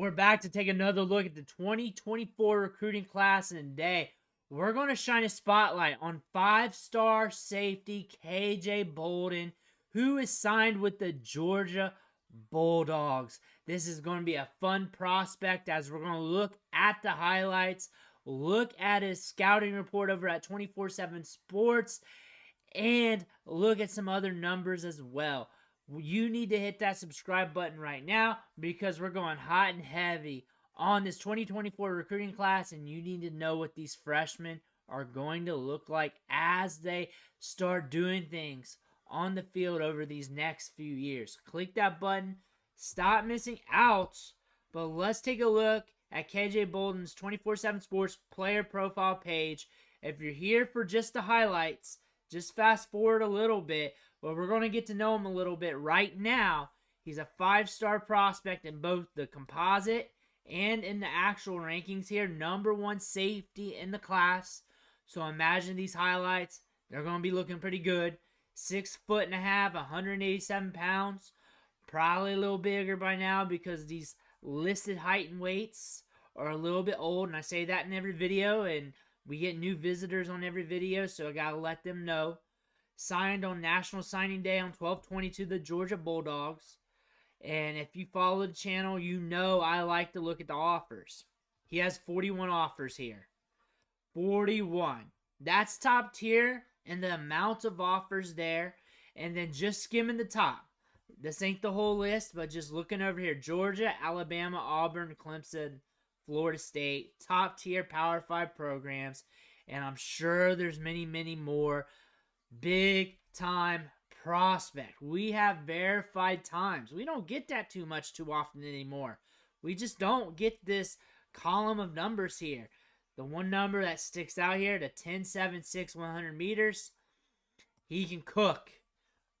We're back to take another look at the 2024 recruiting class, and today we're going to shine a spotlight on 5-star safety KJ Bolden, who is signed with the Georgia Bulldogs. This is going to be a fun prospect as we're going to look at the highlights, look at his scouting report over at 24/7 Sports, and look at some other numbers as well. You need to hit that subscribe button right now because we're going hot and heavy on this 2024 recruiting class, and you need to know what these freshmen are going to look like as they start doing things on the field over these next few years. Click that button, stop missing out, but let's take a look at KJ Bolden's 24/7 Sports player profile page. If you're here for just the highlights, just fast forward a little bit. Well, we're going to get to know him a little bit right now. He's a 5-star prospect in both the composite and in the actual rankings here. #1 safety in the class. So imagine these highlights. They're going to be looking pretty good. 6'1", 187 pounds. Probably a little bigger by now because these listed height and weights are a little bit old. And I say that in every video. And we get new visitors on every video, so I got to let them know. Signed on National Signing Day on 12/22, the Georgia Bulldogs. And if you follow the channel, you know I like to look at the offers. He has 41 offers here. 41. That's top tier, and the amount of offers there. And then just skimming the top. This ain't the whole list, but just looking over here. Georgia, Alabama, Auburn, Clemson, Florida State. Top tier Power 5 programs. And I'm sure there's many, many more. Big time prospect. We have verified times. We don't get that too often anymore. We just don't get this column of numbers here. The one number that sticks out here, the 10.76 100 meters, he can cook.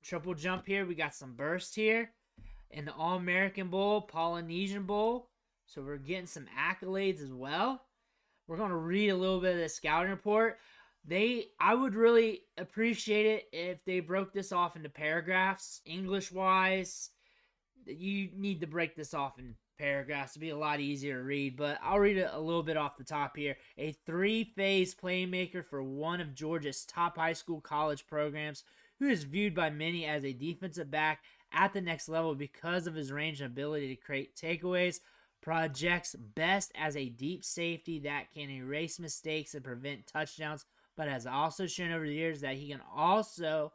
Triple jump here. We got some burst here. In the All-American Bowl, Polynesian Bowl. So we're getting some accolades as well. We're going to read a little bit of the scouting report. I would really appreciate it if they broke this off into paragraphs. English-wise, you need to break this off in paragraphs to be a lot easier to read, but I'll read it a little bit off the top here. A 3-phase playmaker for one of Georgia's top high school college programs, who is viewed by many as a defensive back at the next level because of his range and ability to create takeaways. Projects best as a deep safety that can erase mistakes and prevent touchdowns, but has also shown over the years that he can also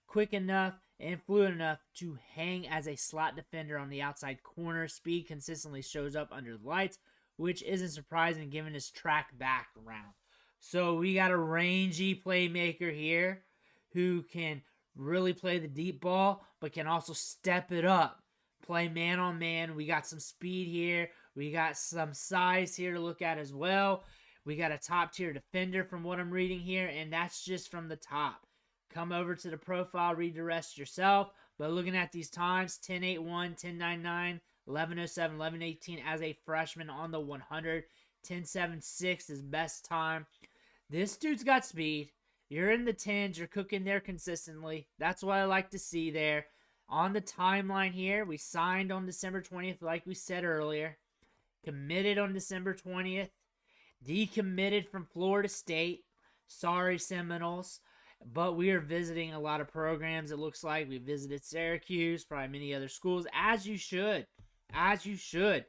quick enough and fluid enough to hang as a slot defender on the outside corner. Speed consistently shows up under the lights, which isn't surprising given his track background. So we got a rangy playmaker here who can really play the deep ball, but can also step it up. Play man on man. We got some speed here. We got some size here to look at as well. We got a top-tier defender from what I'm reading here, and that's just from the top. Come over to the profile, read the rest yourself. But looking at these times, 10.81, 10.99, 11.07, 11.18 as a freshman on the 100. 10.76 is best time. This dude's got speed. You're in the 10s. You're cooking there consistently. That's what I like to see there. On the timeline here, we signed on December 20th, like we said earlier. Committed on December 20th. Decommitted from Florida State. Sorry, Seminoles. But we are visiting a lot of programs, it looks like. We visited Syracuse, probably many other schools, as you should. As you should.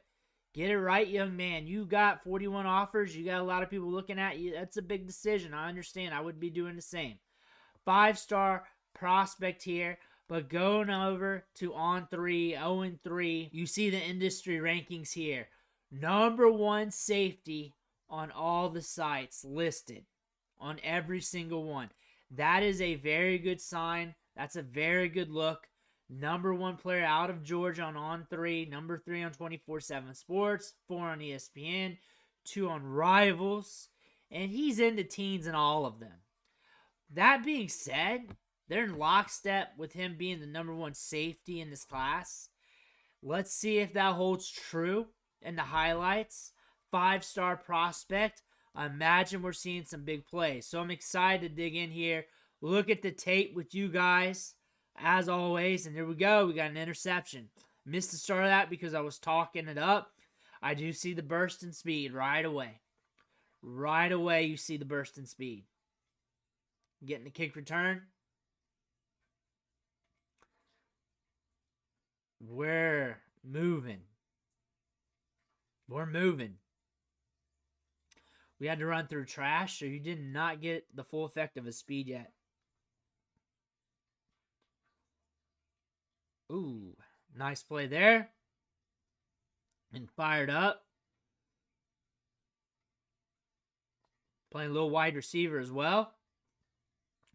Get it right, young man. You got 41 offers. You got a lot of people looking at you. That's a big decision. I understand. I would be doing the same. 5-star prospect here. But going over to On3, 0-3, you see the industry rankings here. #1 safety on all the sites listed, on every single one. That is a very good sign. That's a very good look. #1 player out of Georgia on On3, #3 on 24/7 Sports, 4 on ESPN, 2 on Rivals, and he's in the teens in all of them. That being said, they're in lockstep with him being the #1 safety in this class. Let's see if that holds true in the highlights. 5-star prospect. I imagine we're seeing some big plays. So I'm excited to dig in here, look at the tape with you guys, as always. And there we go. We got an interception. Missed the start of that because I was talking it up. I do see the burst in speed right away. Right away, you see the burst in speed. Getting the kick return. We're moving. We're moving. We had to run through trash, so you did not get the full effect of his speed yet. Ooh, nice play there. And fired up. Playing a little wide receiver as well.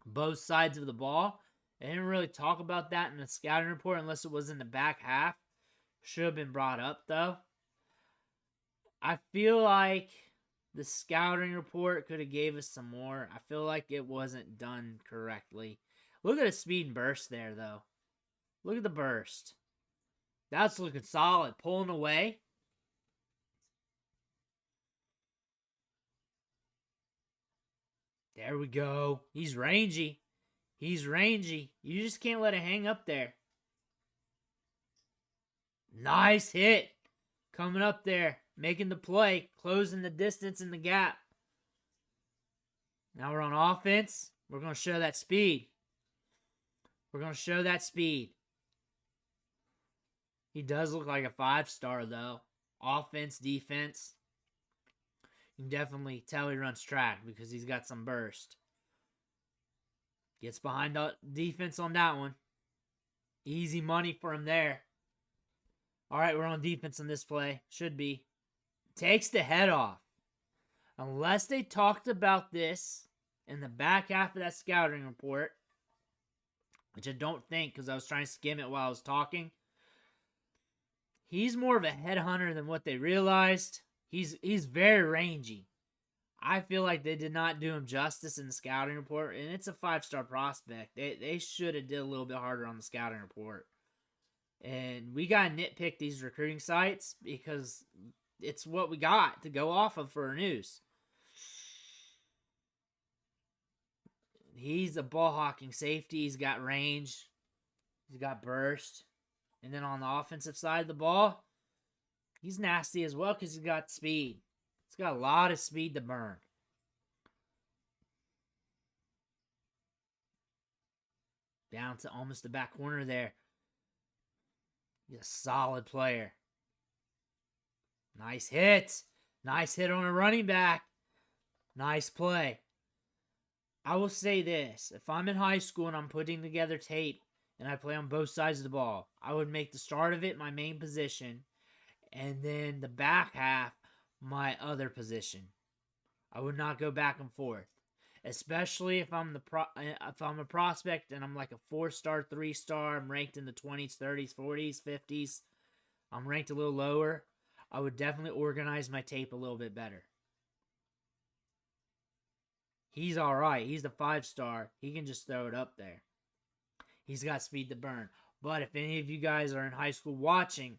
Both sides of the ball. They didn't really talk about that in the scouting report unless it was in the back half. Should have been brought up, though. I feel like the scouting report could have gave us some more. I feel like it wasn't done correctly. Look at the speed and burst there, though. Look at the burst. That's looking solid. Pulling away. There we go. He's rangy. He's rangy. You just can't let it hang up there. Nice hit. Coming up there. Making the play. Closing the distance and the gap. Now we're on offense. We're going to show that speed. We're going to show that speed. He does look like a 5-star, though. Offense, defense. You can definitely tell he runs track because he's got some burst. Gets behind the defense on that one. Easy money for him there. All right, we're on defense on this play. Should be. Takes the head off. Unless they talked about this in the back half of that scouting report, which I don't think because I was trying to skim it while I was talking. He's more of a headhunter than what they realized. He's very rangy. I feel like they did not do him justice in the scouting report, and it's a 5-star prospect. They should have did a little bit harder on the scouting report. And we got to nitpick these recruiting sites because it's what we got to go off of for our news. He's a ball-hawking safety. He's got range. He's got burst. And then on the offensive side of the ball, he's nasty as well because he's got speed. He's got a lot of speed to burn. Down to almost the back corner there. He's a solid player. Nice hit. Nice hit on a running back. Nice play. I will say this. If I'm in high school and I'm putting together tape and I play on both sides of the ball, I would make the start of it my main position and then the back half my other position. I would not go back and forth, especially if I'm a prospect and I'm like a 4-star, 3-star. I'm ranked in the 20s, 30s, 40s, 50s. I'm ranked a little lower. I would definitely organize my tape a little bit better. He's all right. He's the 5-star. He can just throw it up there. He's got speed to burn. But if any of you guys are in high school watching,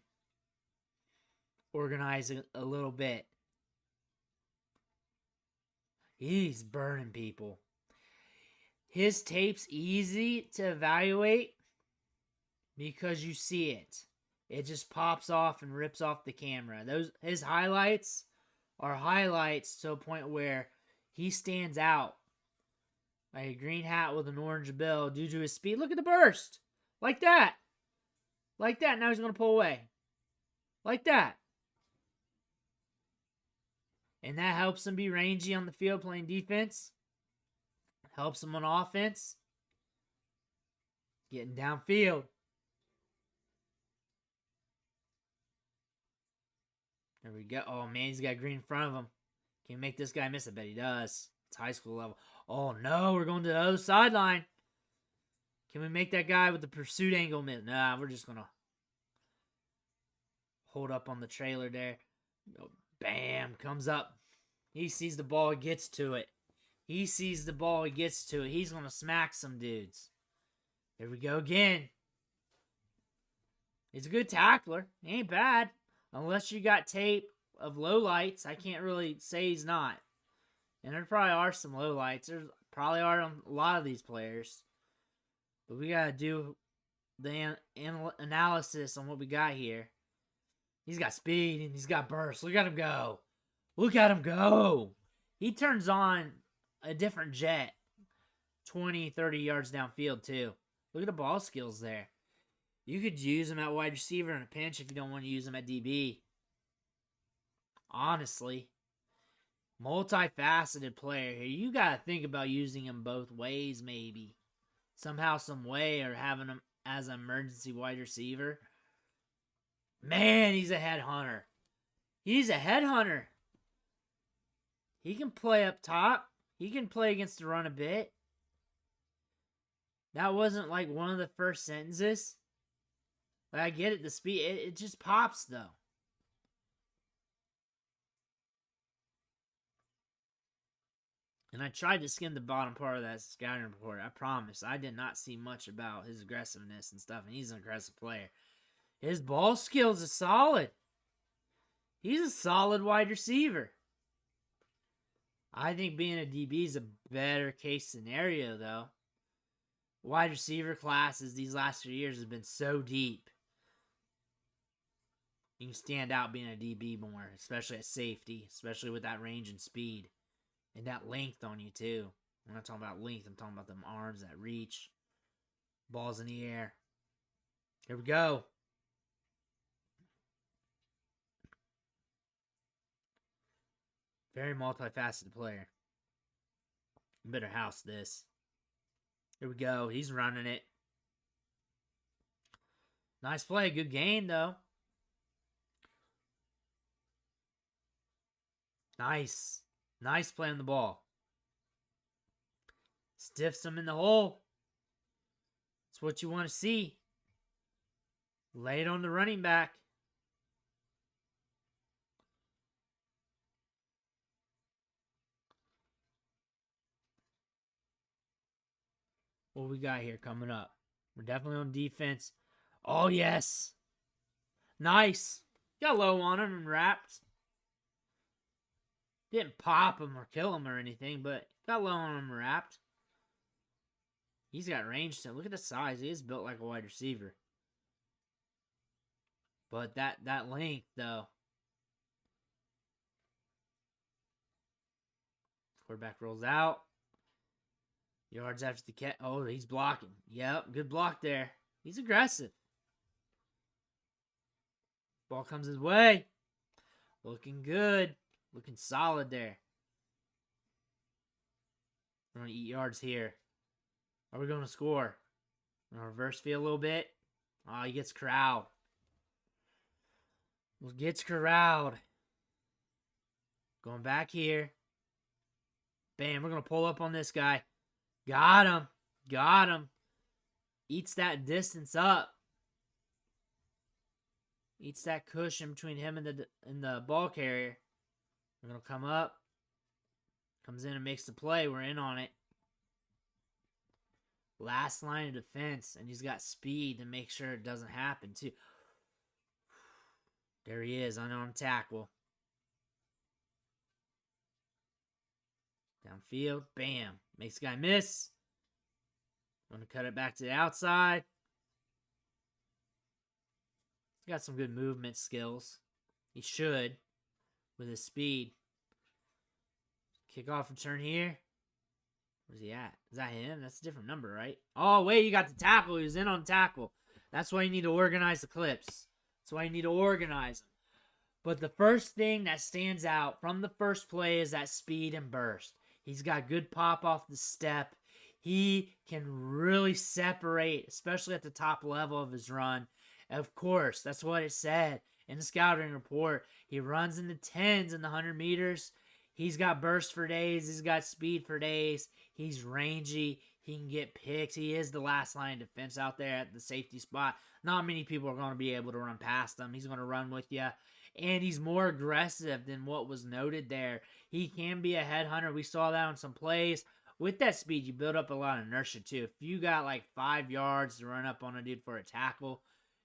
organize it a little bit. He's burning people. His tape's easy to evaluate because you see it. It just pops off and rips off the camera. His highlights are highlights to a point where he stands out. Like a green hat with an orange bill due to his speed. Look at the burst. Like that. Like that. Now he's going to pull away. Like that. And that helps him be rangy on the field playing defense. Helps him on offense. Getting downfield. There we go. Oh, man, he's got green in front of him. Can you make this guy miss? I bet he does. It's high school level. Oh, no, we're going to the other sideline. Can we make that guy with the pursuit angle miss? Nah, we're just going to hold up on the trailer there. Bam, comes up. He sees the ball, he gets to it. He sees the ball, he gets to it. He's going to smack some dudes. There we go again. He's a good tackler. He ain't bad. Unless you got tape of lowlights, I can't really say he's not. And there probably are some lowlights. There probably are on a lot of these players. But we got to do the analysis on what we got here. He's got speed and he's got burst. Look at him go. Look at him go. He turns on a different jet 20, 30 yards downfield, too. Look at the ball skills there. You could use him at wide receiver in a pinch if you don't want to use him at DB. Honestly. Multifaceted player here. You got to think about using him both ways, maybe. Somehow, some way, or having him as an emergency wide receiver. Man, he's a headhunter. He's a headhunter. He can play up top. He can play against the run a bit. That wasn't like one of the first sentences. But I get it. The speed, it just pops, though. And I tried to skim the bottom part of that scouting report. I promise. I did not see much about his aggressiveness and stuff. And he's an aggressive player. His ball skills are solid. He's a solid wide receiver. I think being a DB is a better case scenario, though. Wide receiver classes these last 3 years have been so deep. You can stand out being a DB more, especially at safety, especially with that range and speed. And that length on you, too. I'm not talking about length. I'm talking about them arms, that reach. Balls in the air. Here we go. Very multifaceted player. You better house this. Here we go. He's running it. Nice play. Good gain, though. Nice. Nice play on the ball. Stiffs him in the hole. That's what you want to see. Lay it on the running back. What we got here coming up? We're definitely on defense. Oh, yes. Nice. Got low on him and wrapped. Didn't pop him or kill him or anything, but got low on him and wrapped. He's got range to him. Look at the size. He is built like a wide receiver. But that length, though. Quarterback rolls out. Yards after the catch. Oh, he's blocking. Yep, good block there. He's aggressive. Ball comes his way. Looking good. Looking solid there. We're going to eat yards here. Are we going to score? We're going to reverse field a little bit. Oh, he gets corralled. Gets corralled. Going back here. Bam, we're going to pull up on this guy. Got him. Got him. Eats that distance up. Eats that cushion between him and the ball carrier. We're going to come up. Comes in and makes the play. We're in on it. Last line of defense. And he's got speed to make sure it doesn't happen, too. There he is. Unarmed tackle. Downfield. Bam. Makes the guy miss. Going to cut it back to the outside. He's got some good movement skills. He should. With his speed. Kickoff return here. Where's he at? Is that him? That's a different number, right? Oh, wait. You got the tackle. He was in on tackle. That's why you need to organize the clips. That's why you need to organize them. But the first thing that stands out from the first play is that speed and burst. He's got good pop off the step. He can really separate, especially at the top level of his run. Of course, that's what it said in the scouting report. He runs in the 10s in the 100 meters. He's got burst for days. He's got speed for days. He's rangy. He can get picked. He is the last line of defense out there at the safety spot. Not many people are going to be able to run past him. He's going to run with you. And he's more aggressive than what was noted there. He can be a headhunter. We saw that on some plays. With that speed, you build up a lot of inertia, too. If you got like 5 yards to run up on a dude for a tackle,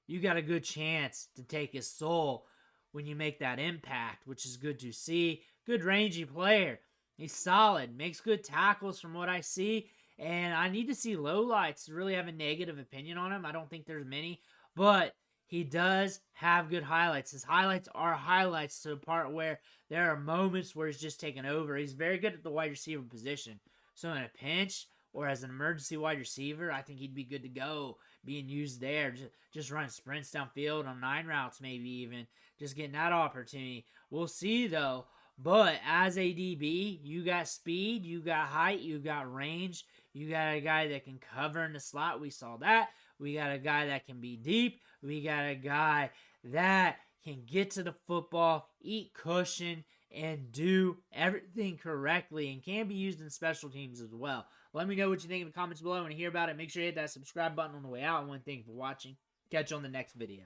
you got a good chance to take his soul when you make that impact, which is good to see. Good rangy player. He's solid. Makes good tackles from what I see. And I need to see lowlights to really have a negative opinion on him. I don't think there's many. But he does have good highlights. His highlights are highlights to the part where there are moments where he's just taken over. He's very good at the wide receiver position. So in a pinch or as an emergency wide receiver, I think he'd be good to go, being used there. Just running sprints downfield on 9 routes, maybe even. Just getting that opportunity. We'll see, though. But as a DB, you got speed, you got height, you got range. You got a guy that can cover in the slot. We saw that. We got a guy that can be deep. We got a guy that can get to the football, eat cushion, and do everything correctly, and can be used in special teams as well. Let me know what you think in the comments below. I want to hear about it. Make sure you hit that subscribe button on the way out. And one thing for watching. Catch you on the next video.